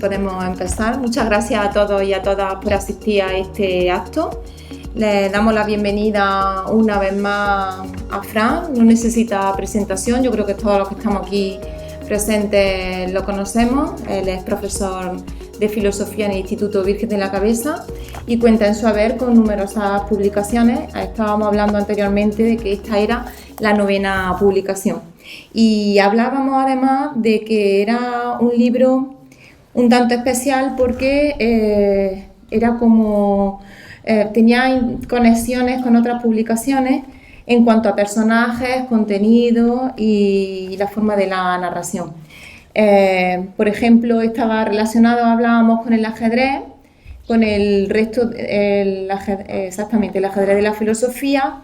podemos empezar. Muchas gracias a todos y a todas por asistir a este acto. Le damos la bienvenida una vez más a Fran. No necesita presentación, yo creo que todos los que estamos aquí presentes lo conocemos. Él es profesor de filosofía en el Instituto Virgen de la Cabeza y cuenta en su haber con numerosas publicaciones. Estábamos hablando anteriormente de que esta era la 9ª publicación. Y hablábamos además de que era un libro un tanto especial porque era como tenía conexiones con otras publicaciones en cuanto a personajes, contenido y la forma de la narración. Por ejemplo, estaba relacionado, hablábamos con el ajedrez, con el resto, exactamente, el ajedrez de la filosofía.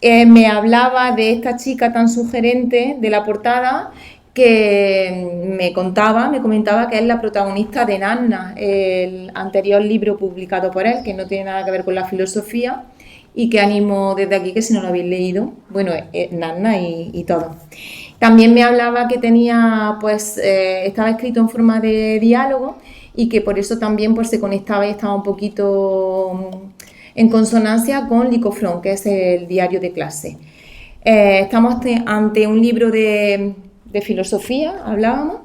Me hablaba de esta chica tan sugerente de la portada que me comentaba que es la protagonista de Nanna, el anterior libro publicado por él, que no tiene nada que ver con la filosofía y que animo desde aquí que si no lo habéis leído, bueno, Nanna y todo. También me hablaba que tenía, estaba escrito en forma de diálogo y que por eso también se conectaba y estaba un poquito en consonancia con Licofrón, que es el diario de clase. Estamos ante un libro de filosofía, hablábamos,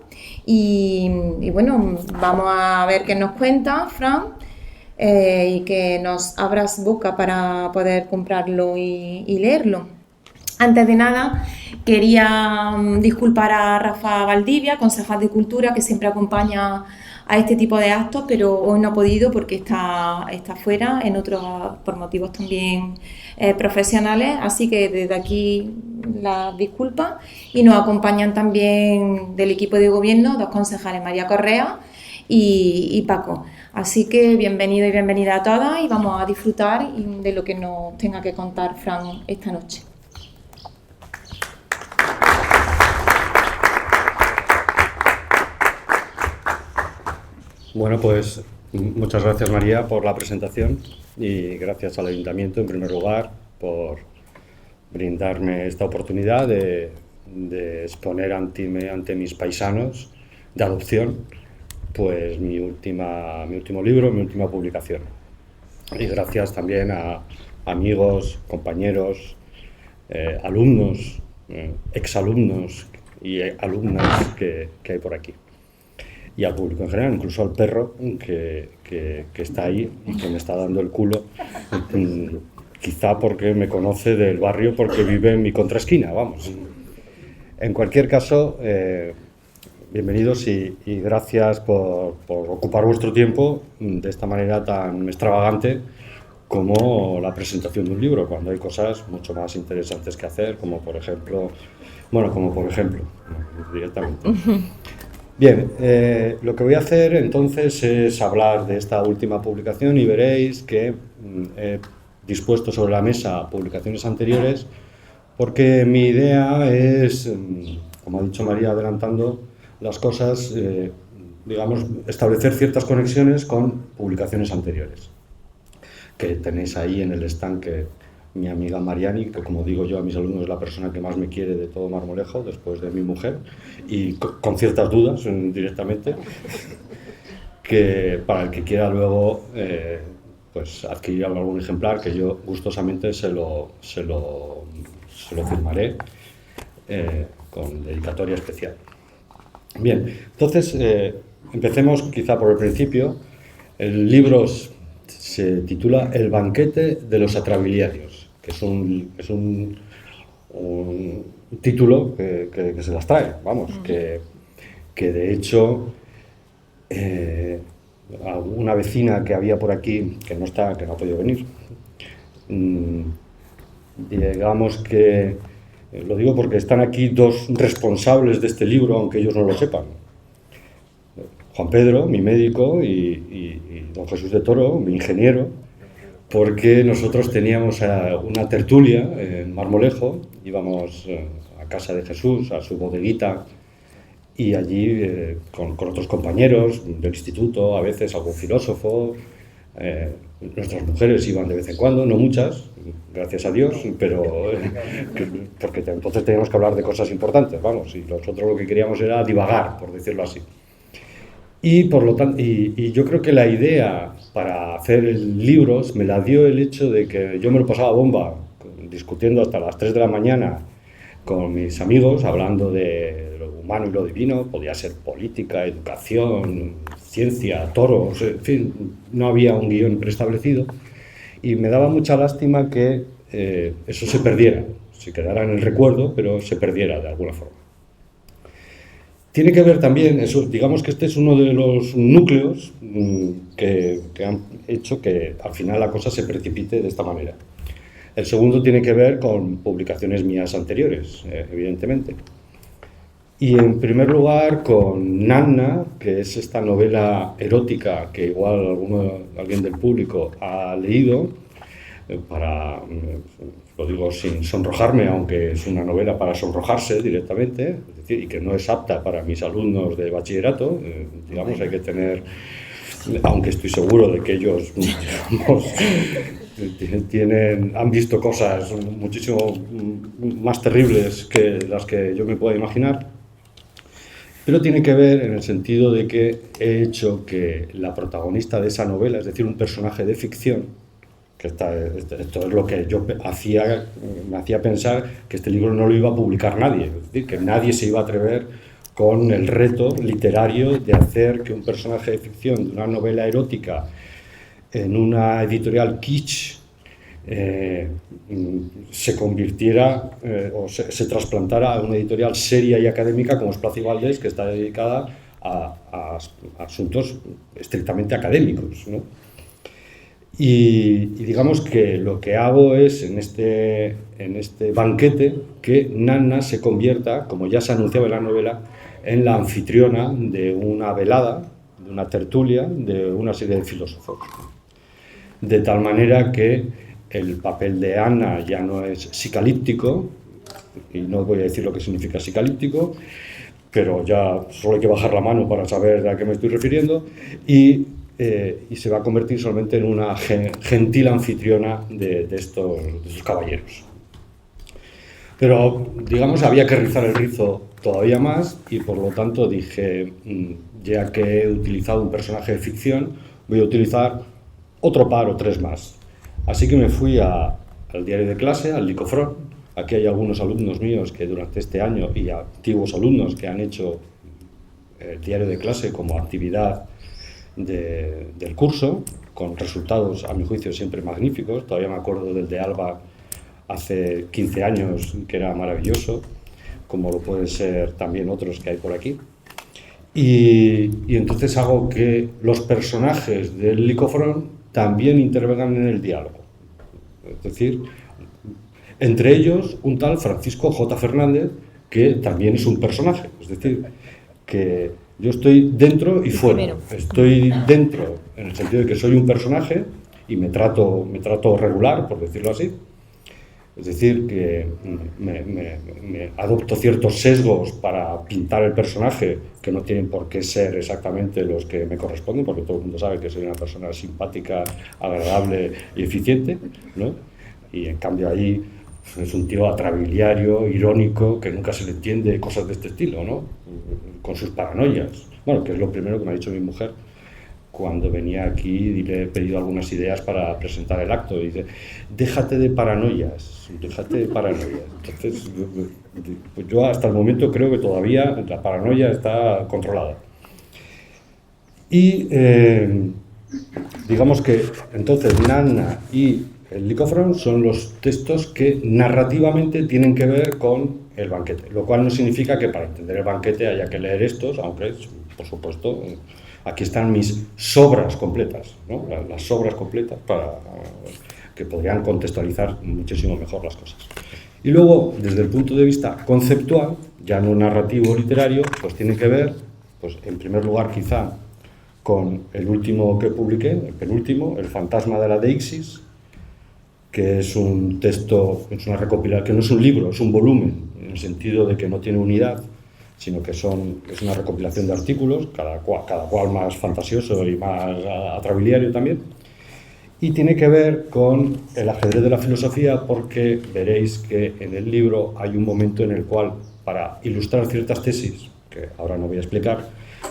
y bueno, vamos a ver qué nos cuenta Fran y que nos abras boca para poder comprarlo y leerlo. Antes de nada, quería disculpar a Rafa Valdivia, concejal de Cultura, que siempre acompaña a este tipo de actos, pero hoy no ha podido porque está fuera, por motivos también profesionales, así que desde aquí las disculpas. Y nos acompañan también del equipo de gobierno 2 concejales, María Correa y Paco. Así que bienvenido y bienvenida a todas y vamos a disfrutar de lo que nos tenga que contar Fran esta noche. Bueno, pues muchas gracias María por la presentación y gracias al Ayuntamiento en primer lugar por brindarme esta oportunidad de exponer ante mis paisanos de adopción pues mi último libro, mi última publicación. Y gracias también a amigos, compañeros, alumnos, exalumnos y alumnas que hay por aquí. Y al público en general, incluso al perro que está ahí y que me está dando el culo, quizá porque me conoce del barrio porque vive en mi contraesquina, vamos. En cualquier caso, bienvenidos y gracias por ocupar vuestro tiempo de esta manera tan extravagante como la presentación de un libro, cuando hay cosas mucho más interesantes que hacer, como por ejemplo, directamente. Bien, lo que voy a hacer entonces es hablar de esta última publicación y veréis que he dispuesto sobre la mesa publicaciones anteriores porque mi idea es, como ha dicho María adelantando las cosas, digamos, establecer ciertas conexiones con publicaciones anteriores que tenéis ahí en el stand que mi amiga Mariani, que como digo yo a mis alumnos es la persona que más me quiere de todo Marmolejo, después de mi mujer, y con ciertas dudas directamente, que para el que quiera luego adquirir algún ejemplar, que yo gustosamente se lo firmaré con dedicatoria especial. Bien, entonces empecemos quizá por el principio. El libro se titula El banquete de los atrabiliarios, que es un título que se las trae, vamos, que de hecho a una vecina que había por aquí, que no ha podido venir, digamos que, lo digo porque están aquí 2 responsables de este libro, aunque ellos no lo sepan. Juan Pedro, mi médico, y don Jesús de Toro, mi ingeniero, porque nosotros teníamos una tertulia en Marmolejo, íbamos a casa de Jesús, a su bodeguita, y allí con otros compañeros del instituto, a veces algún filósofo, nuestras mujeres iban de vez en cuando, no muchas, gracias a Dios, pero porque entonces teníamos que hablar de cosas importantes, vamos, y nosotros lo que queríamos era divagar, por decirlo así. Y, por lo tanto, y yo creo que la idea para hacer el libro me la dio el hecho de que yo me lo pasaba bomba, discutiendo hasta las 3 de la mañana con mis amigos, hablando de lo humano y lo divino. Podía ser política, educación, ciencia, toros, en fin, no había un guión preestablecido. Y me daba mucha lástima que eso se perdiera, se quedara en el recuerdo, pero se perdiera de alguna forma. Tiene que ver también, eso, digamos que este es uno de los núcleos que han hecho que al final la cosa se precipite de esta manera. El segundo tiene que ver con publicaciones mías anteriores, evidentemente. Y en primer lugar con Nanna, que es esta novela erótica que igual alguien del público ha leído, lo digo sin sonrojarme, aunque es una novela para sonrojarse directamente, es decir, y que no es apta para mis alumnos de bachillerato, digamos, hay que tener, aunque estoy seguro de que ellos, digamos, han visto cosas muchísimo más terribles que las que yo me pueda imaginar, pero tiene que ver en el sentido de que he hecho que la protagonista de esa novela, es decir, un personaje de ficción, que esto es lo que me hacía pensar que este libro no lo iba a publicar nadie, es decir, que nadie se iba a atrever con el reto literario de hacer que un personaje de ficción de una novela erótica en una editorial kitsch se convirtiera o se trasplantara a una editorial seria y académica como es Plaza y Valdés, que está dedicada a asuntos estrictamente académicos, ¿no? Y digamos que lo que hago es, en este banquete, que Nanna se convierta, como ya se anunciaba en la novela, en la anfitriona de una velada, de una tertulia, de una serie de filósofos. De tal manera que el papel de Ana ya no es psicalíptico, y no voy a decir lo que significa psicalíptico, pero ya solo hay que bajar la mano para saber a qué me estoy refiriendo, y se va a convertir solamente en una gentil anfitriona de estos caballeros. Pero, digamos, había que rizar el rizo todavía más y, por lo tanto, dije, ya que he utilizado un personaje de ficción, voy a utilizar otro par o tres más. Así que me fui al diario de clase, al Licofront. Aquí hay algunos alumnos míos que durante este año, y antiguos alumnos que han hecho el diario de clase como actividad del curso, con resultados, a mi juicio, siempre magníficos. Todavía me acuerdo del de Alba hace 15 años, que era maravilloso, como lo pueden ser también otros que hay por aquí. Y entonces hago que los personajes del Licofront también intervengan en el diálogo. Es decir, entre ellos un tal Francisco J. Fernández, que también es un personaje. Es decir, que yo estoy dentro y fuera. Estoy dentro en el sentido de que soy un personaje y me trato regular, por decirlo así. Es decir, que me adopto ciertos sesgos para pintar el personaje que no tienen por qué ser exactamente los que me corresponden, porque todo el mundo sabe que soy una persona simpática, agradable y eficiente, ¿no? Y en cambio ahí es un tío atrabiliario, irónico, que nunca se le entiende, cosas de este estilo, ¿no? Con sus paranoias. Bueno, que es lo primero que me ha dicho mi mujer cuando venía aquí y le he pedido algunas ideas para presentar el acto. Y dice, déjate de paranoias, déjate de paranoias. Entonces, pues yo hasta el momento creo que todavía la paranoia está controlada. Y digamos que entonces Nanna y el Licofront son los textos que narrativamente tienen que ver con el banquete, lo cual no significa que para entender el banquete haya que leer estos, aunque, por supuesto, aquí están mis sobras completas, ¿no? Las sobras completas para que podrían contextualizar muchísimo mejor las cosas. Y luego, desde el punto de vista conceptual, ya no narrativo o literario, pues tiene que ver, pues en primer lugar quizá, con el último que publiqué, el penúltimo, El fantasma de la Deixis, que es un texto, es una recopilación, que no es un libro, es un volumen, en el sentido de que no tiene unidad, sino que es una recopilación de artículos, cada cual más fantasioso y más atrabiliario también, y tiene que ver con el ajedrez de la filosofía, porque veréis que en el libro hay un momento en el cual, para ilustrar ciertas tesis, que ahora no voy a explicar,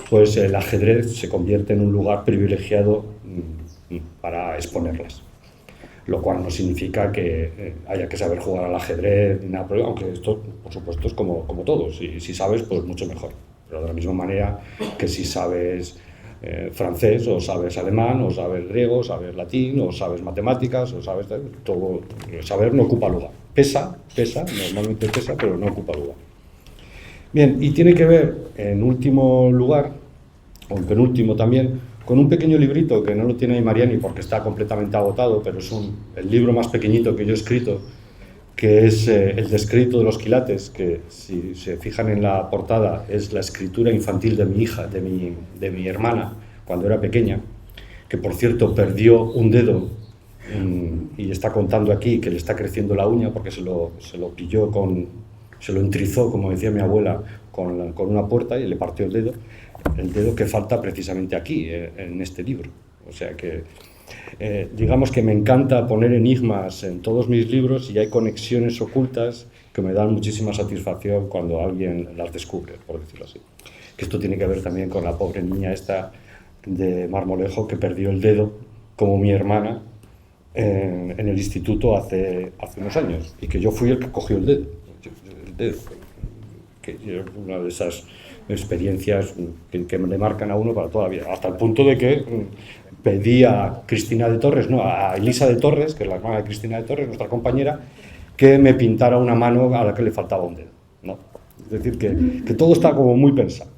pues el ajedrez se convierte en un lugar privilegiado para exponerlas. Lo cual no significa que haya que saber jugar al ajedrez, ni nada, aunque esto, por supuesto, es como todo. Si sabes, pues mucho mejor. Pero de la misma manera que si sabes francés, o sabes alemán, o sabes griego, o sabes latín, o sabes matemáticas, o sabes todo. Saber no ocupa lugar. Pesa, normalmente pesa, pero no ocupa lugar. Bien, y tiene que ver, en último lugar, o en penúltimo también, con un pequeño librito que no lo tiene ahí Mariani porque está completamente agotado, pero es el libro más pequeñito que yo he escrito, que es El descrédito de los quilates, que si se fijan en la portada es la escritura infantil de mi hija, de mi hermana, cuando era pequeña, que por cierto perdió un dedo y está contando aquí que le está creciendo la uña porque se lo pilló se lo entrizó, como decía mi abuela, con una puerta y le partió el dedo que falta precisamente aquí, en este libro. O sea que, digamos que me encanta poner enigmas en todos mis libros y hay conexiones ocultas que me dan muchísima satisfacción cuando alguien las descubre, por decirlo así. Que esto tiene que ver también con la pobre niña esta de Marmolejo que perdió el dedo, como mi hermana, en el instituto hace unos años, y que yo fui el que cogió el dedo. Que una de esas experiencias que le marcan a uno para toda la vida, hasta el punto de que pedí a Cristina de Torres, a Elisa de Torres, que es la hermana de Cristina de Torres, nuestra compañera, que me pintara una mano a la que le faltaba un dedo, ¿no? Es decir, que todo está como muy pensado.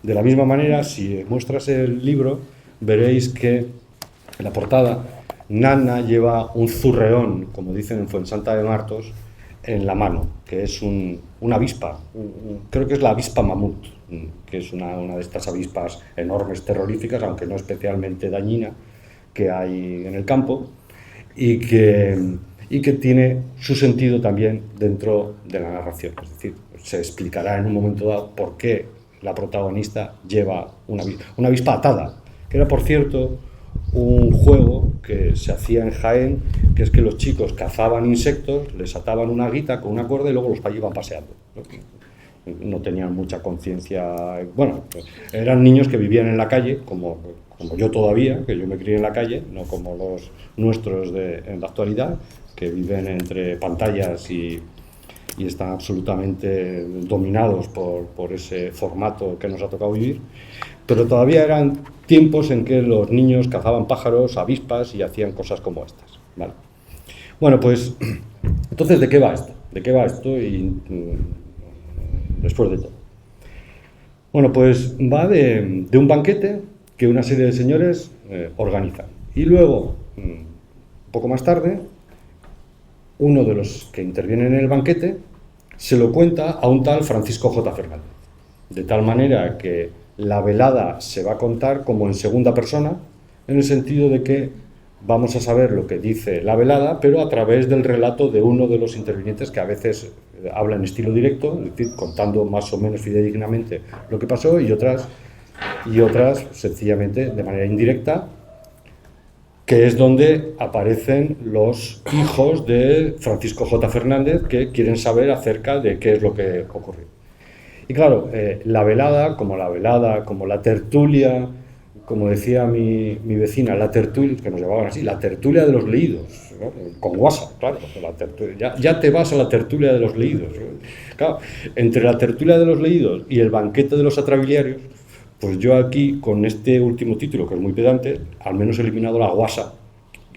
De la misma manera, si muestras el libro, veréis que en la portada Nana lleva un zurreón, como dicen en Fuensanta de Martos, en la mano, que es una avispa, creo que es la avispa mamut, que es una de estas avispas enormes, terroríficas, aunque no especialmente dañina, que hay en el campo, y que tiene su sentido también dentro de la narración. Es decir, se explicará en un momento dado por qué la protagonista lleva una avispa atada, que era, por cierto, un juego que se hacía en Jaén, que es que los chicos cazaban insectos, les ataban una guita con una cuerda y luego los iban paseando. No tenían mucha conciencia. Bueno, eran niños que vivían en la calle, como yo todavía, que yo me crié en la calle, no como los nuestros en la actualidad, que viven entre pantallas y están absolutamente dominados por ese formato que nos ha tocado vivir. Pero todavía eran tiempos en que los niños cazaban pájaros, avispas y hacían cosas como estas, ¿vale? Bueno, pues, entonces, ¿de qué va esto? ¿De qué va esto? Y después de todo. Bueno, pues va de un banquete que una serie de señores organizan. Y luego, un poco más tarde, uno de los que intervienen en el banquete se lo cuenta a un tal Francisco J. Fernández. De tal manera que la velada se va a contar como en segunda persona, en el sentido de que vamos a saber lo que dice la velada, pero a través del relato de uno de los intervinientes, que a veces habla en estilo directo, es decir, contando más o menos fidedignamente lo que pasó, y otras sencillamente de manera indirecta, que es donde aparecen los hijos de Francisco J. Fernández, que quieren saber acerca de qué es lo que ocurrió. Y claro, la velada, como la tertulia, como decía mi vecina, la tertulia, que nos llamaban así, la tertulia de los leídos, ¿no? Con WhatsApp, claro, la tertulia, ya te vas a la tertulia de los leídos, ¿no? Claro, entre la tertulia de los leídos y el banquete de los atrabiliarios, pues yo aquí, con este último título, que es muy pedante, al menos he eliminado la guasa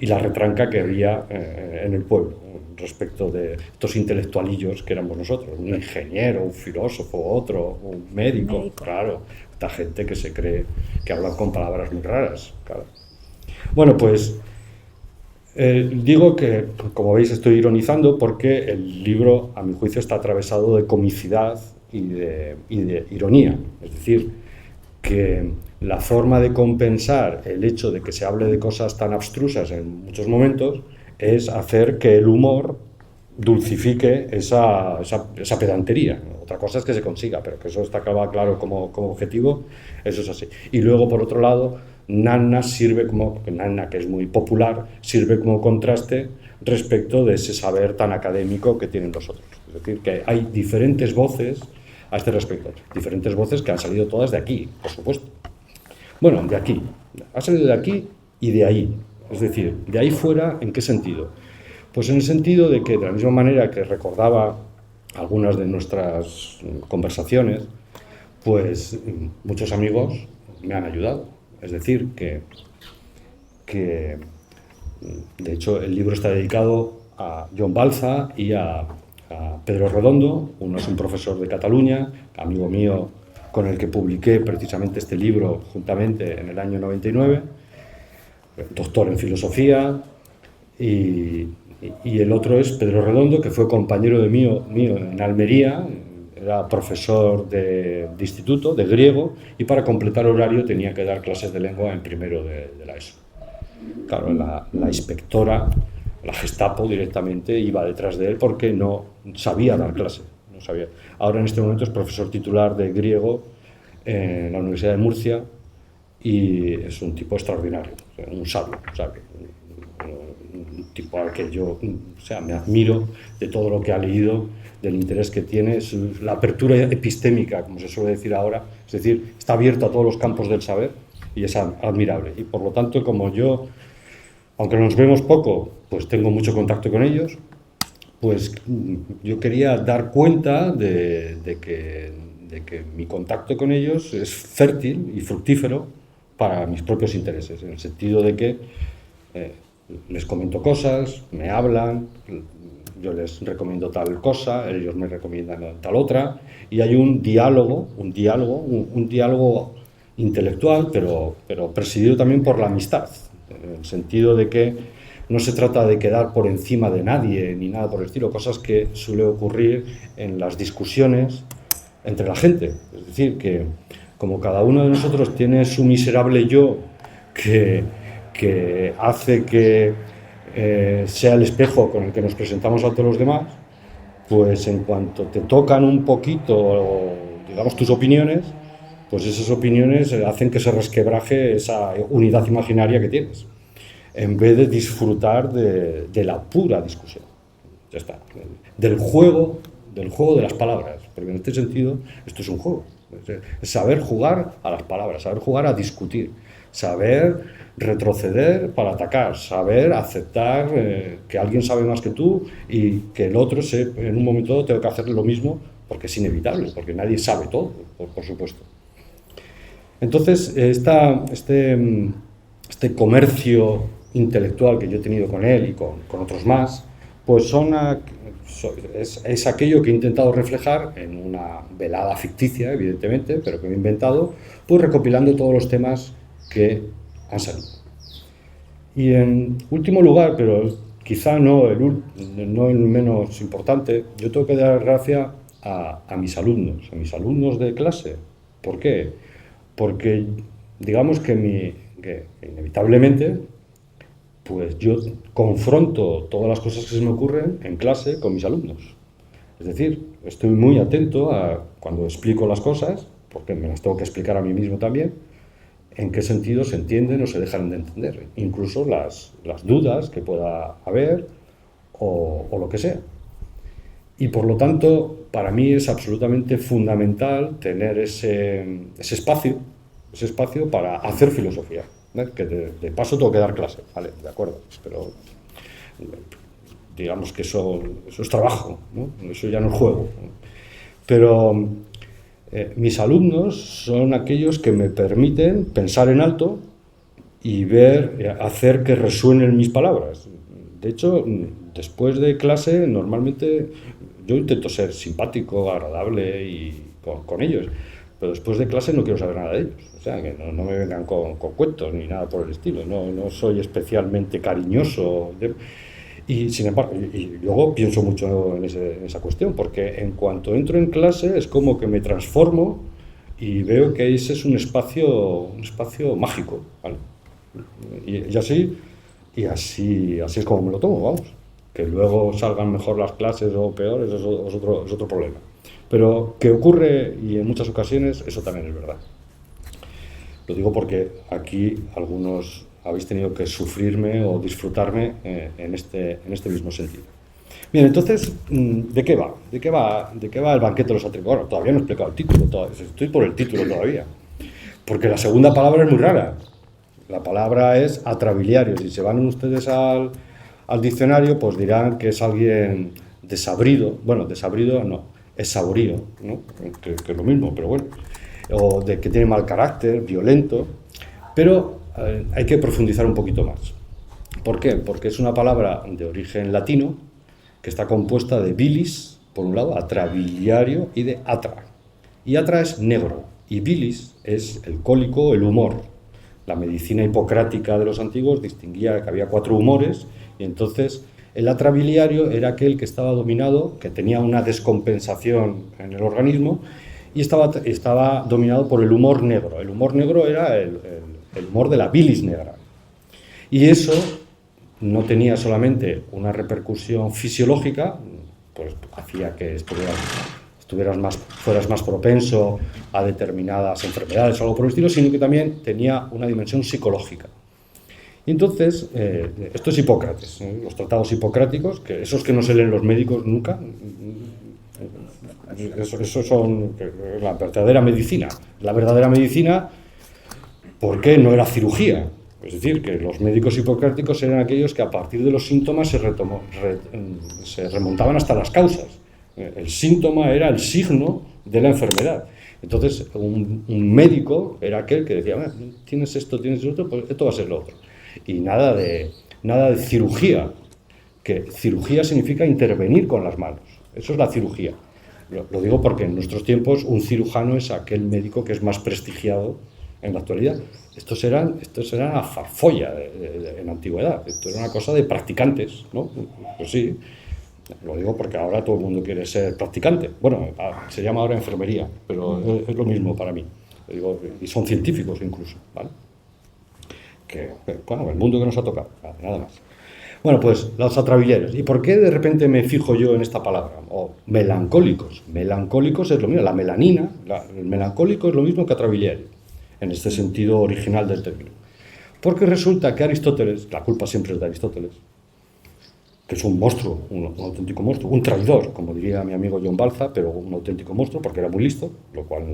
y la retranca que había en el pueblo respecto de estos intelectualillos que éramos nosotros, un ingeniero, un filósofo, otro, un médico, claro, esta gente que se cree que hablan con palabras muy raras, claro. Bueno, pues digo que, como veis, estoy ironizando porque el libro, a mi juicio, está atravesado de comicidad y de ironía, es decir, que la forma de compensar el hecho de que se hable de cosas tan abstrusas en muchos momentos es hacer que el humor dulcifique esa pedantería. Otra cosa es que se consiga, pero que eso está claro como objetivo, eso es así. Y luego, por otro lado, Nana, que es muy popular, sirve como contraste respecto de ese saber tan académico que tienen los otros. Es decir, que hay diferentes voces, a este respecto. Diferentes voces que han salido todas de aquí, por supuesto. Bueno, de aquí. Ha salido de aquí y de ahí. Es decir, de ahí fuera, ¿en qué sentido? Pues en el sentido de que, de la misma manera que recordaba algunas de nuestras conversaciones, pues muchos amigos me han ayudado. Es decir, que de hecho el libro está dedicado a John Balza y a Pedro Redondo. Uno es un profesor de Cataluña, amigo mío, con el que publiqué precisamente este libro juntamente en el año 99, doctor en filosofía, y el otro es Pedro Redondo, que fue compañero mío en Almería, era profesor de instituto, de griego, y para completar horario tenía que dar clases de lengua en primero de la ESO. Claro, la inspectora, la Gestapo directamente iba detrás de él porque no sabía dar clase. No sabía. Ahora en este momento es profesor titular de griego en la Universidad de Murcia y es un tipo extraordinario, un sabio, un tipo al que yo me admiro de todo lo que ha leído, del interés que tiene, la apertura epistémica, como se suele decir ahora, es decir, está abierto a todos los campos del saber y es admirable. Y por lo tanto, como yo, aunque nos vemos poco, pues tengo mucho contacto con ellos, pues yo quería dar cuenta de que mi contacto con ellos es fértil y fructífero para mis propios intereses, en el sentido de que les comento cosas, me hablan, yo les recomiendo tal cosa, ellos me recomiendan tal otra, y hay un diálogo intelectual, pero presidido también por la amistad, en el sentido de que no se trata de quedar por encima de nadie ni nada por el estilo, cosas que suele ocurrir en las discusiones entre la gente. Es decir, que como cada uno de nosotros tiene su miserable yo que hace que sea el espejo con el que nos presentamos ante los demás, pues en cuanto te tocan un poquito, digamos, tus opiniones, pues esas opiniones hacen que se resquebraje esa unidad imaginaria que tienes, en vez de disfrutar de la pura discusión. Ya está. Del juego de las palabras, porque en este sentido esto es un juego. Es saber jugar a las palabras, saber jugar a discutir, saber retroceder para atacar, saber aceptar que alguien sabe más que tú y que el otro en un momento dado tenga que hacer lo mismo, porque es inevitable, porque nadie sabe todo, por supuesto. Entonces, este comercio intelectual que yo he tenido con él y con otros más, pues es aquello que he intentado reflejar en una velada ficticia, evidentemente, pero que me he inventado, pues recopilando todos los temas que han salido. Y en último lugar, pero quizá no el menos importante, yo tengo que dar gracias a mis alumnos de clase. ¿Por qué? Porque digamos que inevitablemente pues yo confronto todas las cosas que se me ocurren en clase con mis alumnos. Es decir, estoy muy atento a cuando explico las cosas, porque me las tengo que explicar a mí mismo también, en qué sentido se entienden o se dejan de entender, incluso las dudas que pueda haber o lo que sea. Y por lo tanto, para mí es absolutamente fundamental tener ese espacio para hacer filosofía. Que de paso tengo que dar clase, vale, de acuerdo, pero digamos que eso es trabajo, ¿no? Eso ya no es juego. Pero mis alumnos son aquellos que me permiten pensar en alto y hacer que resuenen mis palabras. De hecho, después de clase, normalmente yo intento ser simpático, agradable y con ellos, pero después de clase no quiero saber nada de ellos. O sea, que no me vengan con cuentos ni nada por el estilo. No soy especialmente cariñoso. Y sin embargo, y luego pienso mucho en esa cuestión, porque en cuanto entro en clase es como que me transformo y veo que ese es un espacio mágico, ¿vale? Y así es como me lo tomo, vamos. Que luego salgan mejor las clases o peor, eso es otro problema. Pero que ocurre, y en muchas ocasiones, eso también es verdad. Lo digo porque aquí algunos habéis tenido que sufrirme o disfrutarme en este mismo sentido. Bien, entonces, ¿de qué va? ¿De qué va el banquete de los atributos? Bueno, todavía no he explicado el título, estoy por el título todavía. Porque la segunda palabra es muy rara. La palabra es atrabiliario. Si se van ustedes al diccionario, pues dirán que es alguien desabrido. Bueno, desabrido no, es saborío, ¿no? Que es lo mismo, pero bueno. O de que tiene mal carácter, violento. Pero hay que profundizar un poquito más. ¿Por qué? Porque es una palabra de origen latino que está compuesta de bilis, por un lado, atrabiliario, y de atra. Y atra es negro, y bilis es el cólico, el humor. La medicina hipocrática de los antiguos distinguía que había 4 humores, y entonces el atrabiliario era aquel que estaba dominado, que tenía una descompensación en el organismo, y estaba dominado por el humor negro. El humor negro era el humor de la bilis negra. Y eso no tenía solamente una repercusión fisiológica, pues hacía que fueras más propenso a determinadas enfermedades o algo por el estilo, sino que también tenía una dimensión psicológica. Y entonces, esto es Hipócrates, los tratados hipocráticos, que esos que no se leen los médicos nunca, eso son la verdadera medicina. La verdadera medicina, ¿por qué no era cirugía? Es decir, que los médicos hipocráticos eran aquellos que a partir de los síntomas se remontaban hasta las causas. El síntoma era el signo de la enfermedad. Entonces, un médico era aquel que decía, tienes esto, pues esto va a ser lo otro. Y nada de cirugía, que cirugía significa intervenir con las manos. Eso es la cirugía. Lo digo porque en nuestros tiempos un cirujano es aquel médico que es más prestigiado en la actualidad. Estos eran la farfolla en la antigüedad. Esto era una cosa de practicantes, ¿no? Pues sí, lo digo porque ahora todo el mundo quiere ser practicante. Bueno, se llama ahora enfermería, pero es lo mismo para mí. Lo digo, y son científicos incluso, ¿vale? Bueno, el mundo que nos ha tocado, nada más. Bueno, pues los atrabiliarios. ¿Y por qué de repente me fijo yo en esta palabra? Melancólicos. Melancólicos es lo mismo, la melanina, el melancólico es lo mismo que atrabiliario, en este sentido original del término. Porque resulta que Aristóteles, la culpa siempre es de Aristóteles, que es un monstruo, un auténtico monstruo, un traidor, como diría mi amigo John Balza, pero un auténtico monstruo, porque era muy listo, lo cual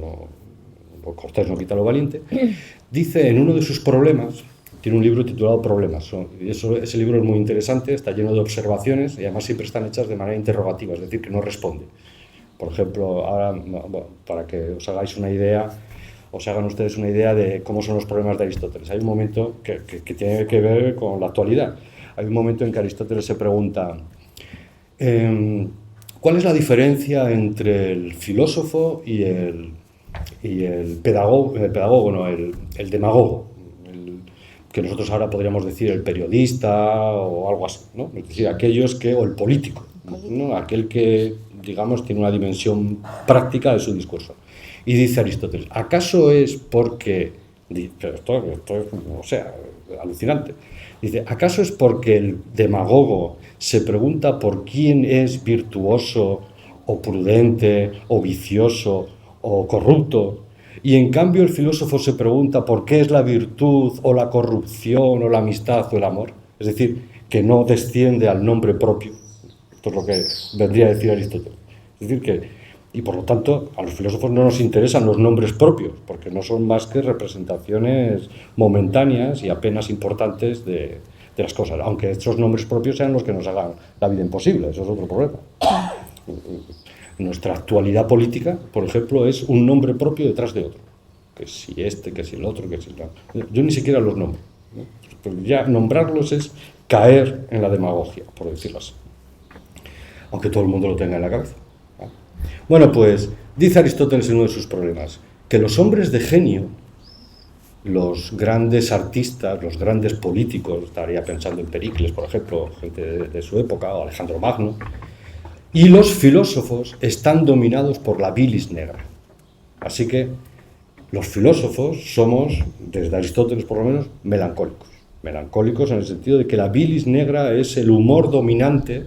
Cortés no quita lo valiente, dice en uno de sus problemas, tiene un libro titulado Problemas, y ese libro es muy interesante, está lleno de observaciones y además siempre están hechas de manera interrogativa, es decir, que no responde. Por ejemplo, ahora, para que os hagan ustedes una idea de cómo son los problemas de Aristóteles. Hay un momento que tiene que ver con la actualidad. Hay un momento en que Aristóteles se pregunta ¿cuál es la diferencia entre el filósofo y el pedagogo, el demagogo? Que nosotros ahora podríamos decir el periodista o algo así, ¿no? Es decir, o el político, ¿no? Aquel que, digamos, tiene una dimensión práctica de su discurso. Y dice Aristóteles, ¿acaso es porque... Pero esto es, alucinante. Dice, ¿acaso es porque el demagogo se pregunta por quién es virtuoso o prudente o vicioso o corrupto? Y en cambio el filósofo se pregunta por qué es la virtud o la corrupción o la amistad o el amor. Es decir, que no desciende al nombre propio. Esto es lo que vendría a decir Aristóteles. Es decir, que, y por lo tanto, a los filósofos no nos interesan los nombres propios, porque no son más que representaciones momentáneas y apenas importantes de las cosas, aunque estos nombres propios sean los que nos hagan la vida imposible. Eso es otro problema. Nuestra actualidad política, por ejemplo, es un nombre propio detrás de otro. Que si que si el otro, que si el... Yo ni siquiera los nombro, ¿no? Pero ya nombrarlos es caer en la demagogia, por decirlo así. Aunque todo el mundo lo tenga en la cabeza. Bueno, pues dice Aristóteles en uno de sus problemas que los hombres de genio, los grandes artistas, los grandes políticos, estaría pensando en Pericles, por ejemplo, gente de su época, o Alejandro Magno, y los filósofos están dominados por la bilis negra. Así que los filósofos somos, desde Aristóteles por lo menos, melancólicos. Melancólicos en el sentido de que la bilis negra es el humor dominante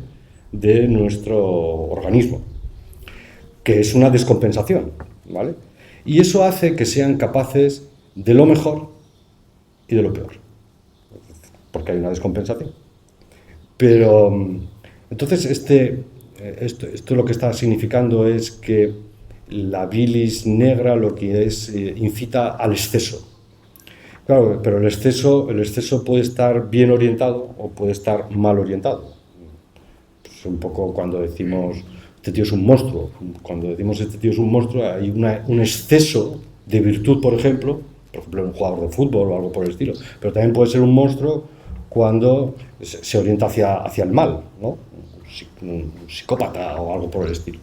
de nuestro organismo, que es una descompensación, ¿vale? Y eso hace que sean capaces de lo mejor y de lo peor, porque hay una descompensación. Pero... Entonces, esto lo que está significando es que la bilis negra lo que es incita al exceso. Claro, pero el exceso puede estar bien orientado o puede estar mal orientado. Pues un poco cuando decimos este tío es un monstruo. Cuando decimos este tío es un monstruo, hay un exceso de virtud, por ejemplo, un jugador de fútbol o algo por el estilo. Pero también puede ser un monstruo cuando se orienta hacia el mal, ¿no? Un psicópata o algo por el estilo.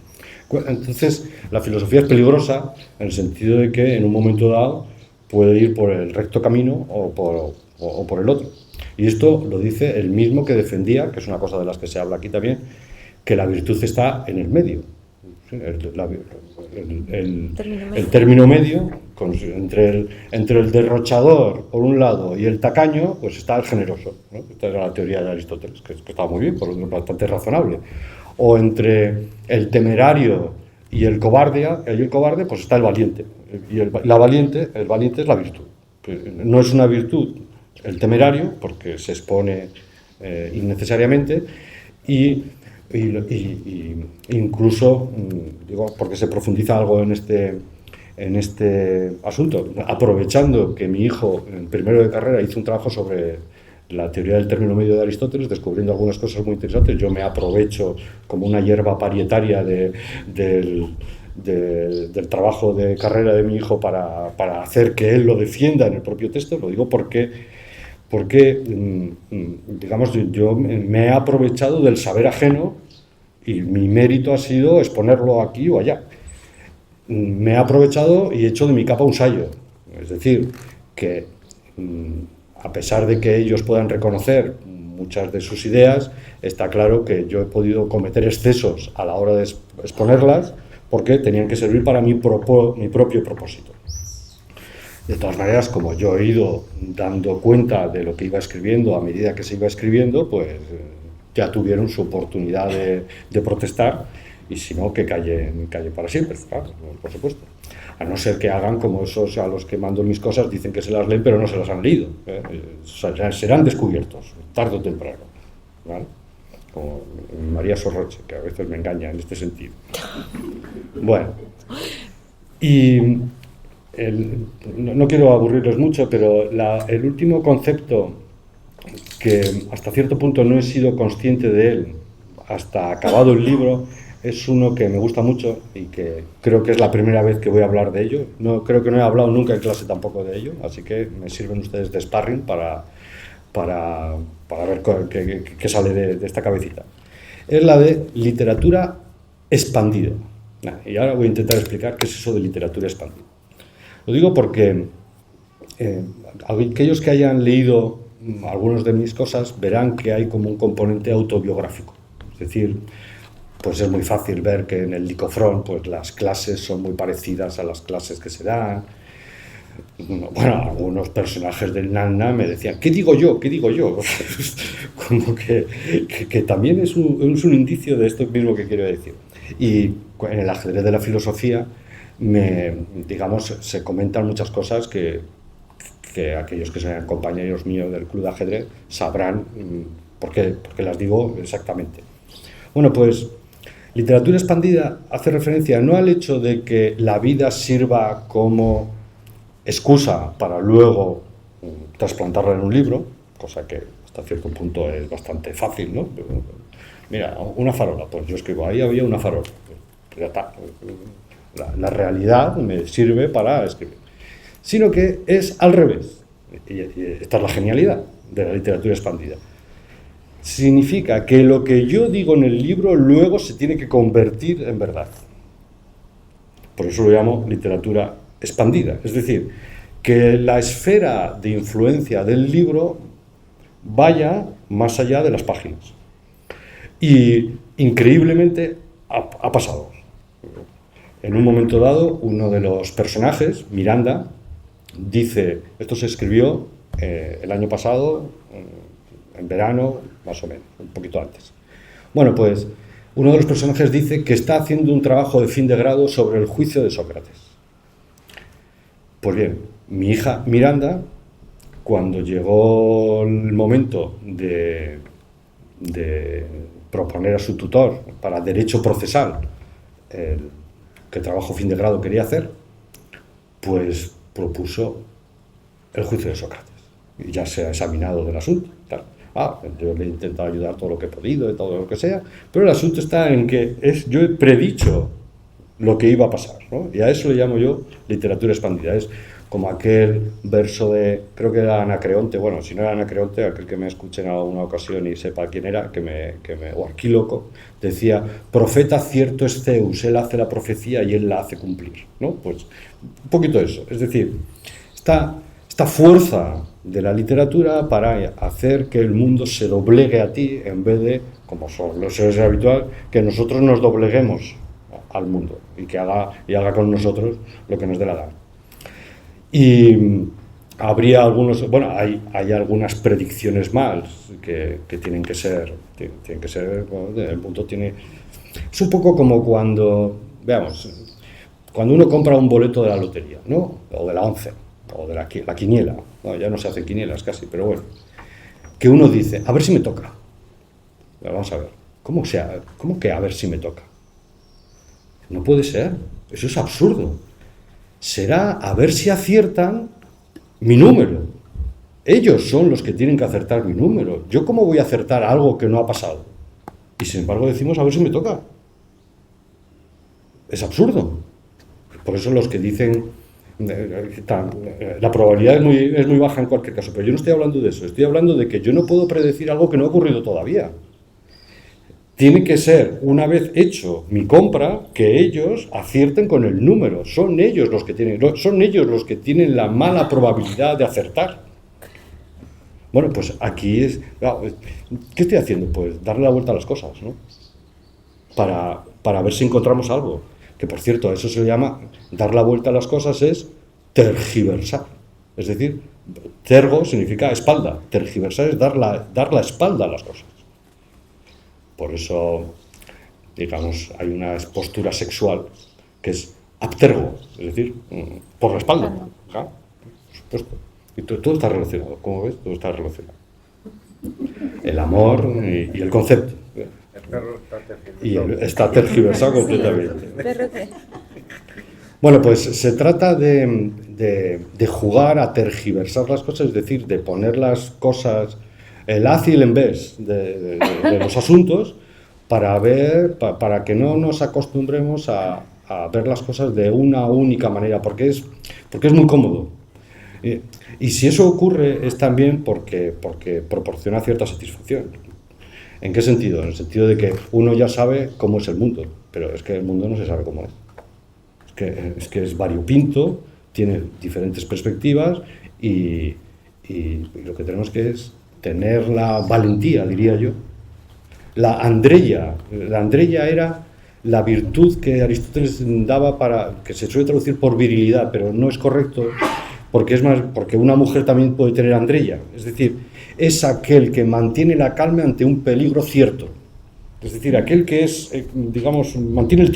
Entonces, la filosofía es peligrosa en el sentido de que en un momento dado puede ir por el recto camino o por el otro. Y esto lo dice el mismo que defendía, que es una cosa de las que se habla aquí también, que la virtud está en el medio. El término medio, entre el derrochador por un lado y el tacaño, pues está el generoso, ¿no? Esta era la teoría de Aristóteles, que estaba muy bien, por lo tanto bastante razonable. O entre el temerario y el cobarde, pues está el valiente. Y el valiente es la virtud. No es una virtud el temerario, porque se expone innecesariamente, y incluso, digo, porque se profundiza algo en este asunto, aprovechando que mi hijo en primero de carrera hizo un trabajo sobre la teoría del término medio de Aristóteles, descubriendo algunas cosas muy interesantes. Yo me aprovecho como una hierba parietaria del trabajo de carrera de mi hijo para hacer que él lo defienda en el propio texto. Lo digo porque digamos, yo me he aprovechado del saber ajeno y mi mérito ha sido exponerlo aquí o allá. Me he aprovechado y he hecho de mi capa un sayo. Es decir, que a pesar de que ellos puedan reconocer muchas de sus ideas, está claro que yo he podido cometer excesos a la hora de exponerlas porque tenían que servir para mi propio propósito. De todas maneras, como yo he ido dando cuenta de lo que iba escribiendo a medida que se iba escribiendo, pues ya tuvieron su oportunidad de protestar, y si no, que callen para siempre, claro, por supuesto. A no ser que hagan como esos a los que mando mis cosas, dicen que se las leen pero no se las han leído. Serán descubiertos, tarde o temprano, ¿vale? Como María Sorroche, que a veces me engaña en este sentido. Bueno, y no quiero aburrirlos mucho, pero el último concepto que hasta cierto punto no he sido consciente de él hasta acabado el libro es uno que me gusta mucho y que creo que es la primera vez que voy a hablar de ello. No, creo que no he hablado nunca en clase tampoco de ello, así que me sirven ustedes de sparring para ver qué sale de esta cabecita. Es la de literatura expandida. Y ahora voy a intentar explicar qué es eso de literatura expandida. Lo digo porque aquellos que hayan leído algunas de mis cosas verán que hay como un componente autobiográfico. Es decir, pues es muy fácil ver que en el Licofrón pues las clases son muy parecidas a las clases que se dan. Bueno, algunos personajes del Nanna me decían, ¿qué digo yo? ¿Qué digo yo? Como que también es un indicio de esto mismo que quiero decir. Y en el ajedrez de la filosofía, digamos, se comentan muchas cosas que aquellos que sean compañeros míos del club de ajedrez sabrán porque las digo exactamente. Bueno, pues literatura expandida hace referencia no al hecho de que la vida sirva como excusa para luego trasplantarla en un libro, cosa que hasta cierto punto es bastante fácil, ¿no? Mira, una farola, pues yo escribo, ahí había una farola. Ya está. La realidad me sirve para escribir. Sino que es al revés. Y esta es la genialidad de la literatura expandida. Significa que lo que yo digo en el libro luego se tiene que convertir en verdad. Por eso lo llamo literatura expandida. Es decir, que la esfera de influencia del libro vaya más allá de las páginas. Y increíblemente ha pasado. En un momento dado, uno de los personajes, Miranda, dice, esto se escribió el año pasado, en verano, más o menos, un poquito antes. Bueno, pues uno de los personajes dice que está haciendo un trabajo de fin de grado sobre el juicio de Sócrates. Pues bien, mi hija Miranda, cuando llegó el momento de proponer a su tutor para derecho procesal qué trabajo fin de grado quería hacer, pues propuso el juicio de Sócrates. Y ya se ha examinado del asunto. Tal. Yo le he intentado ayudar todo lo que he podido, y todo lo que sea, pero el asunto está en que yo he predicho lo que iba a pasar, ¿no? Y a eso le llamo yo literatura expandida. Es como aquel verso de, creo que era Anacreonte, bueno, si no era Anacreonte, aquel que me escuche en alguna ocasión y sepa quién era, o Arquíloco, decía, profeta cierto es Zeus, él hace la profecía y él la hace cumplir, ¿no? Pues un poquito eso, es decir, esta fuerza de la literatura para hacer que el mundo se doblegue a ti en vez de, como son los seres habitual, que nosotros nos dobleguemos al mundo y que haga con nosotros lo que nos dé la gana. Y habría hay algunas predicciones más que tienen que ser, bueno, el mundo tiene, es un poco como cuando uno compra un boleto de la lotería, ¿no? O de la 11, o de la quiniela, no, ya no se hacen quinielas casi, pero bueno, que uno dice, a ver si me toca. Vamos a ver, ¿cómo que a ver si me toca? No puede ser, eso es absurdo. Será a ver si aciertan mi número. Ellos son los que tienen que acertar mi número. ¿Yo cómo voy a acertar algo que no ha pasado? Y sin embargo decimos a ver si me toca. Es absurdo. Por eso los que dicen la probabilidad es muy baja en cualquier caso, pero yo no estoy hablando de eso. Estoy hablando de que yo no puedo predecir algo que no ha ocurrido todavía. Tiene que ser, una vez hecho mi compra, que ellos acierten con el número. Son ellos los que tienen la mala probabilidad de acertar. Bueno, pues aquí ¿qué estoy haciendo? Pues darle la vuelta a las cosas, ¿no? Para ver si encontramos algo. Que, por cierto, a eso se le llama, dar la vuelta a las cosas es tergiversar. Es decir, tergo significa espalda. Tergiversar es dar la espalda a las cosas. Por eso, digamos, hay una postura sexual que es aptergo, es decir, por la espalda. Por supuesto. Y todo está relacionado, como ves, todo está relacionado. El amor y el concepto. El perro está tergiversado. Y está tergiversado completamente. Bueno, pues se trata de jugar a tergiversar las cosas, es decir, de poner las cosas, el haz y el en vez de los asuntos, para que no nos acostumbremos a ver las cosas de una única manera, porque es muy cómodo. Y si eso ocurre es también porque proporciona cierta satisfacción. ¿En qué sentido? En el sentido de que uno ya sabe cómo es el mundo, pero es que el mundo no se sabe cómo es. Es que es variopinto, tiene diferentes perspectivas y lo que tenemos que es tener la valentía, diría yo. La andreia era la virtud que Aristóteles daba que se suele traducir por virilidad, pero no es correcto, porque una mujer también puede tener andreia, es decir, es aquel que mantiene la calma ante un peligro cierto, es decir, aquel que es, digamos, mantener el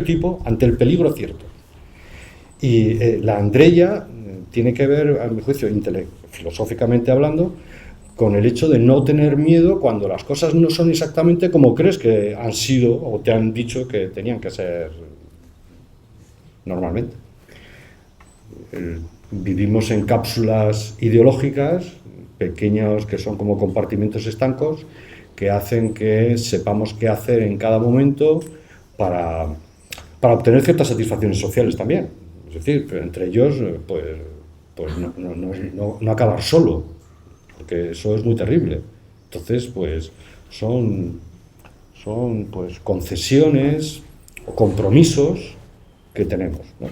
tipo ante el peligro cierto. Y la andreia tiene que ver, a mi juicio, filosóficamente hablando, con el hecho de no tener miedo cuando las cosas no son exactamente como crees que han sido o te han dicho que tenían que ser normalmente. Vivimos en cápsulas ideológicas, pequeños que son como compartimentos estancos, que hacen que sepamos qué hacer en cada momento para obtener ciertas satisfacciones sociales también. Es decir, entre ellos, pues no acabar solo, porque eso es muy terrible. Entonces, pues son pues concesiones o compromisos que tenemos, ¿no?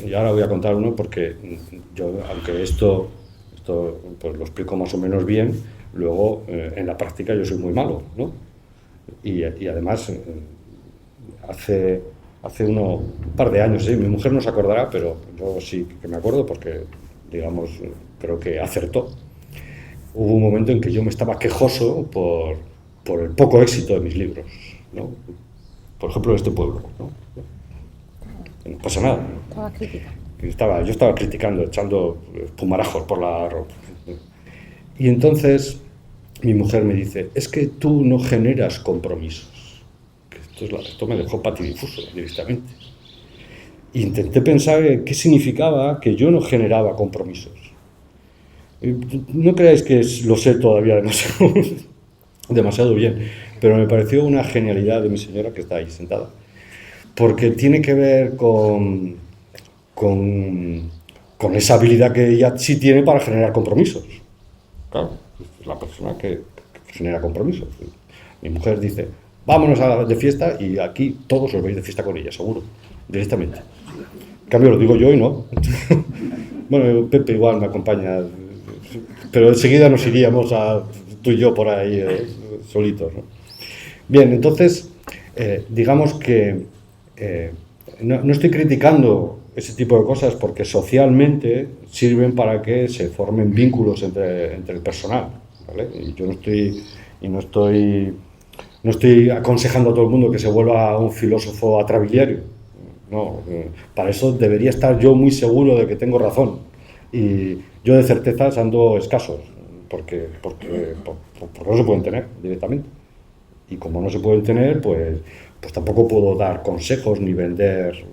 Y ahora voy a contar uno porque yo, aunque esto pues lo explico más o menos bien, luego en la práctica yo soy muy malo, ¿no? Y además hace un par de años, ¿sí? Mi mujer no se acordará, pero yo sí que me acuerdo porque, digamos, creo que acertó. Hubo un momento en que yo me estaba quejoso por el poco éxito de mis libros, ¿no? Por ejemplo, Este pueblo, ¿no? No pasa nada. Yo estaba criticando, echando pumarajos por la ropa. Y entonces mi mujer me dice, es que tú no generas compromisos. Esto me dejó patidifuso directamente. Intenté pensar en qué significaba que yo no generaba compromisos. No creáis que lo sé todavía demasiado bien, pero me pareció una genialidad de mi señora, que está ahí sentada, porque tiene que ver con esa habilidad que ella sí tiene para generar compromisos. Claro, es la persona que genera compromisos. Mi mujer dice, vámonos de fiesta, y aquí todos os vais de fiesta con ella, seguro, directamente. En cambio lo digo yo y no. Bueno, Pepe igual me acompaña, pero enseguida nos iríamos tú y yo por ahí solitos, ¿no? Bien, entonces, digamos que no estoy criticando ese tipo de cosas porque socialmente sirven para que se formen vínculos entre el personal, ¿vale? Y yo no estoy aconsejando a todo el mundo que se vuelva un filósofo atrabiliario. No, para eso debería estar yo muy seguro de que tengo razón. Y yo de certezas ando escasos, porque no se pueden tener directamente. Y como no se pueden tener, pues tampoco puedo dar consejos ni vender.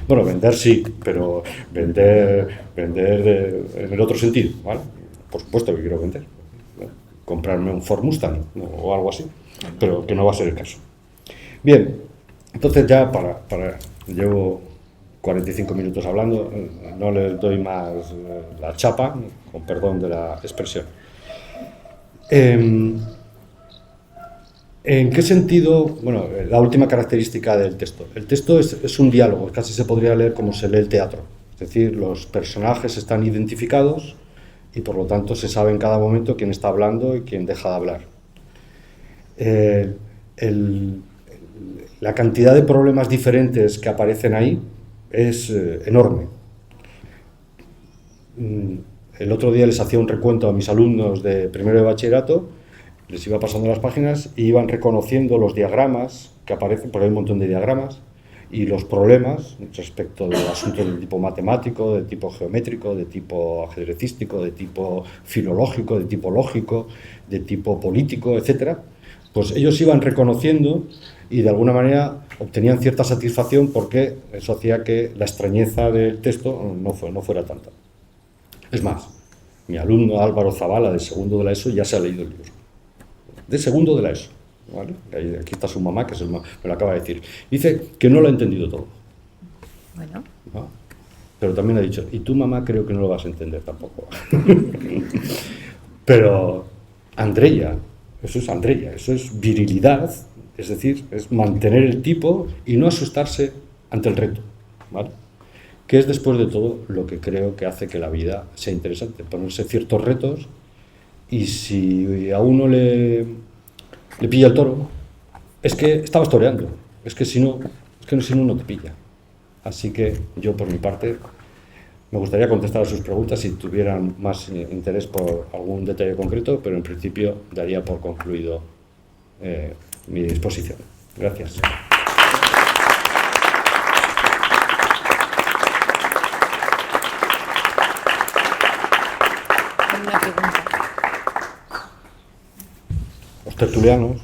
Bueno, vender sí, pero vender en el otro sentido, ¿vale? Por supuesto que quiero vender, ¿no? Comprarme un Ford Mustang, ¿no? O algo así, pero que no va a ser el caso. Bien, entonces ya llevo 45 minutos hablando, no les doy más la chapa, con perdón de la expresión. ¿En qué sentido? Bueno, la última característica del texto. El texto es un diálogo, casi se podría leer como se lee el teatro. Es decir, los personajes están identificados y por lo tanto se sabe en cada momento quién está hablando y quién deja de hablar. La cantidad de problemas diferentes que aparecen ahí es enorme. El otro día les hacía un recuento a mis alumnos de primero de bachillerato, les iba pasando las páginas y iban reconociendo los diagramas que aparecen, porque hay un montón de diagramas, y los problemas respecto de asuntos de tipo matemático, de tipo geométrico, de tipo ajedrecístico, de tipo filológico, de tipo lógico, de tipo político, etc. Pues ellos iban reconociendo y de alguna manera obtenían cierta satisfacción porque eso hacía que la extrañeza del texto no fuera tanta. Es más, mi alumno Álvaro Zavala, de segundo de la ESO, ya se ha leído el libro. De segundo de la ESO, ¿vale? Aquí está su mamá, que me lo acaba de decir. Dice que no lo ha entendido todo. Bueno. ¿No? Pero también ha dicho, y tu mamá creo que no lo vas a entender tampoco. Pero Andreia, eso es virilidad, es decir, es mantener el tipo y no asustarse ante el reto, ¿vale? Que es después de todo lo que creo que hace que la vida sea interesante, ponerse ciertos retos, y si a uno le pilla el toro, es que estabas toreando, es que si no te pilla. Así que yo por mi parte me gustaría contestar a sus preguntas si tuvieran más interés por algún detalle concreto, pero en principio daría por concluido mi exposición. Gracias. Una pregunta. Los tertulianos.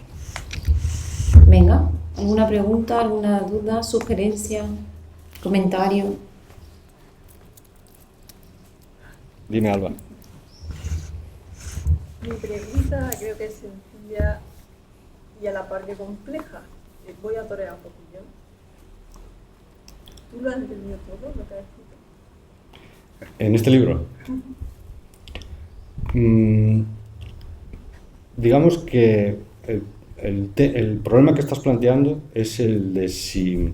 Venga, ¿alguna pregunta, alguna duda, sugerencia, comentario? Dime, Alba. Mi pregunta creo que es sencilla y a la par que compleja. Voy a torear un poquillo. ¿Tú lo has entendido todo lo que has escrito? En este libro. Digamos que el problema que estás planteando es el de si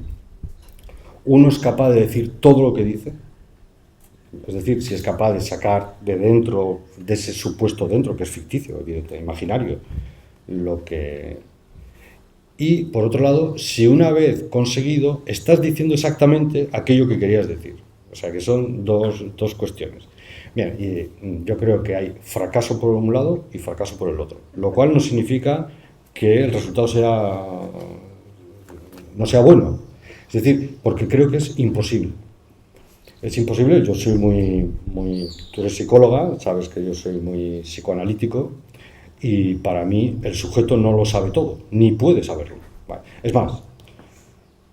uno es capaz de decir todo lo que dice, es decir, si es capaz de sacar de dentro, de ese supuesto dentro, que es ficticio, imaginario, lo que... Y, por otro lado, si una vez conseguido, estás diciendo exactamente aquello que querías decir. O sea, que son dos cuestiones. Bien, y yo creo que hay fracaso por un lado y fracaso por el otro, lo cual no significa que el resultado no sea bueno. Es decir, porque creo que es imposible. Es imposible, yo soy tú eres psicóloga, sabes que yo soy muy psicoanalítico, y para mí el sujeto no lo sabe todo, ni puede saberlo. Vale. Es más,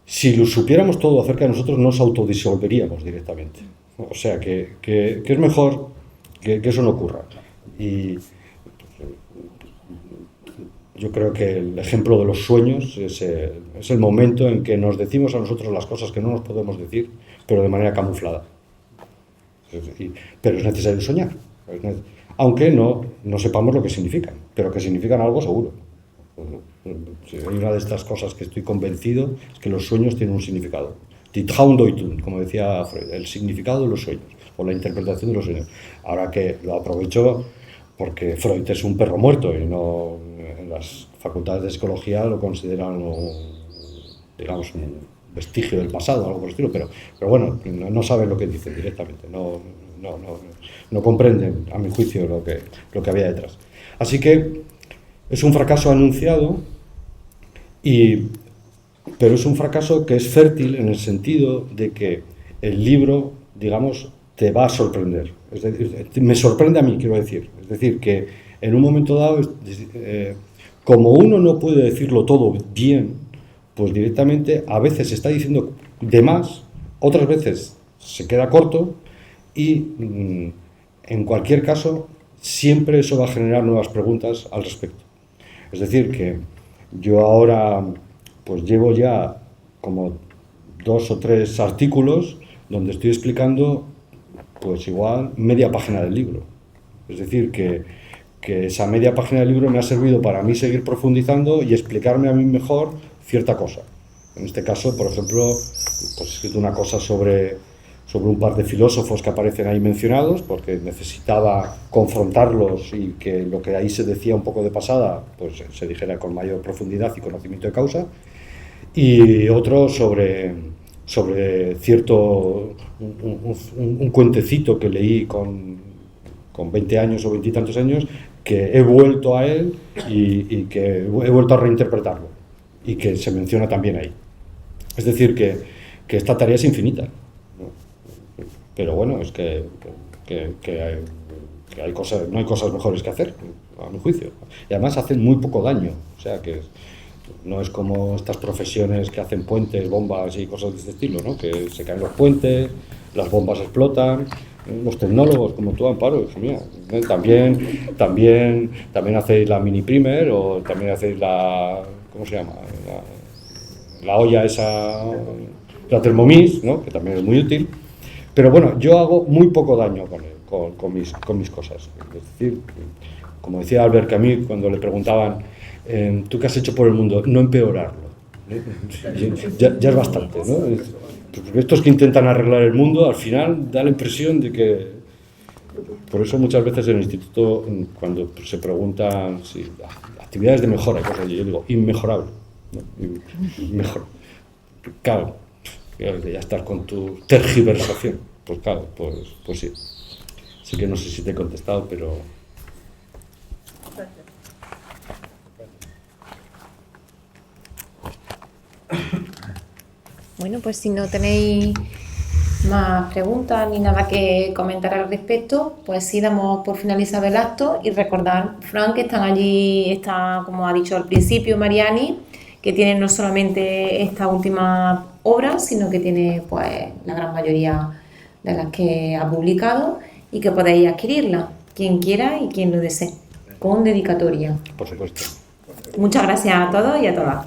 si lo supiéramos todo acerca de nosotros, nos autodisolveríamos directamente. O sea, que es mejor que eso no ocurra. Y yo creo que el ejemplo de los sueños es el momento en que nos decimos a nosotros las cosas que no nos podemos decir, pero de manera camuflada. Pero es necesario soñar, aunque no sepamos lo que significan, pero que significan algo seguro. Hay una de estas cosas que estoy convencido, es que los sueños tienen un significado. Die Traumdeutung, como decía Freud, el significado de los sueños, o la interpretación de los sueños. Ahora que lo aprovecho porque Freud es un perro muerto y no en las facultades de psicología lo consideran digamos un vestigio del pasado, algo por el estilo, pero bueno, no saben lo que dicen directamente, no comprenden, a mi juicio, lo que había detrás. Así que es un fracaso anunciado, pero es un fracaso que es fértil en el sentido de que el libro, digamos, te va a sorprender. Es decir, me sorprende a mí, quiero decir. Es decir, que en un momento dado, como uno no puede decirlo todo bien, pues directamente a veces está diciendo de más, otras veces se queda corto y en cualquier caso siempre eso va a generar nuevas preguntas al respecto. Es decir, que yo ahora pues llevo ya como 2 o 3 artículos donde estoy explicando pues igual media página del libro. Es decir, que esa media página del libro me ha servido para mí seguir profundizando y explicarme a mí mejor cierta cosa. En este caso, por ejemplo, pues he escrito una cosa sobre un par de filósofos que aparecen ahí mencionados, porque necesitaba confrontarlos y que lo que ahí se decía un poco de pasada, pues se dijera con mayor profundidad y conocimiento de causa, y otro sobre cierto, un cuentecito que leí con 20 años o 20 y tantos años, que he vuelto a él y que he vuelto a reinterpretarlo, y que se menciona también ahí. Es decir, que esta tarea es infinita, ¿no? Pero bueno, es que hay cosas, no hay cosas mejores que hacer, a mi juicio. Y además hacen muy poco daño, o sea que no es como estas profesiones que hacen puentes, bombas y cosas de este estilo, ¿no? Que se caen los puentes, las bombas explotan. Los tecnólogos, como tú, Amparo, hija mía, también hacéis la mini primer, o también hacéis ¿cómo se llama? La olla esa, la Thermomix, ¿no? Que también es muy útil. Pero bueno, yo hago muy poco daño con mis cosas. Es decir, como decía Albert Camus cuando le preguntaban, ¿tú qué has hecho por el mundo? No empeorarlo. Ya es bastante, ¿no? Porque estos que intentan arreglar el mundo, al final da la impresión de que... Por eso muchas veces en el instituto, cuando se preguntan si actividades de mejora, cosas, yo digo, inmejorable, ¿no? Mejor. Claro, ya estás con tu tergiversación. Pues claro, pues sí. Así que no sé si te he contestado, pero... Bueno, pues si no tenéis más preguntas ni nada que comentar al respecto, pues sí damos por finalizado el acto y recordar, Fran, que están allí, está, como ha dicho al principio Mariani, que tiene no solamente esta última obra, sino que tiene pues la gran mayoría de las que ha publicado y que podéis adquirirla, quien quiera y quien lo desee, con dedicatoria. Por supuesto. Muchas gracias a todos y a todas.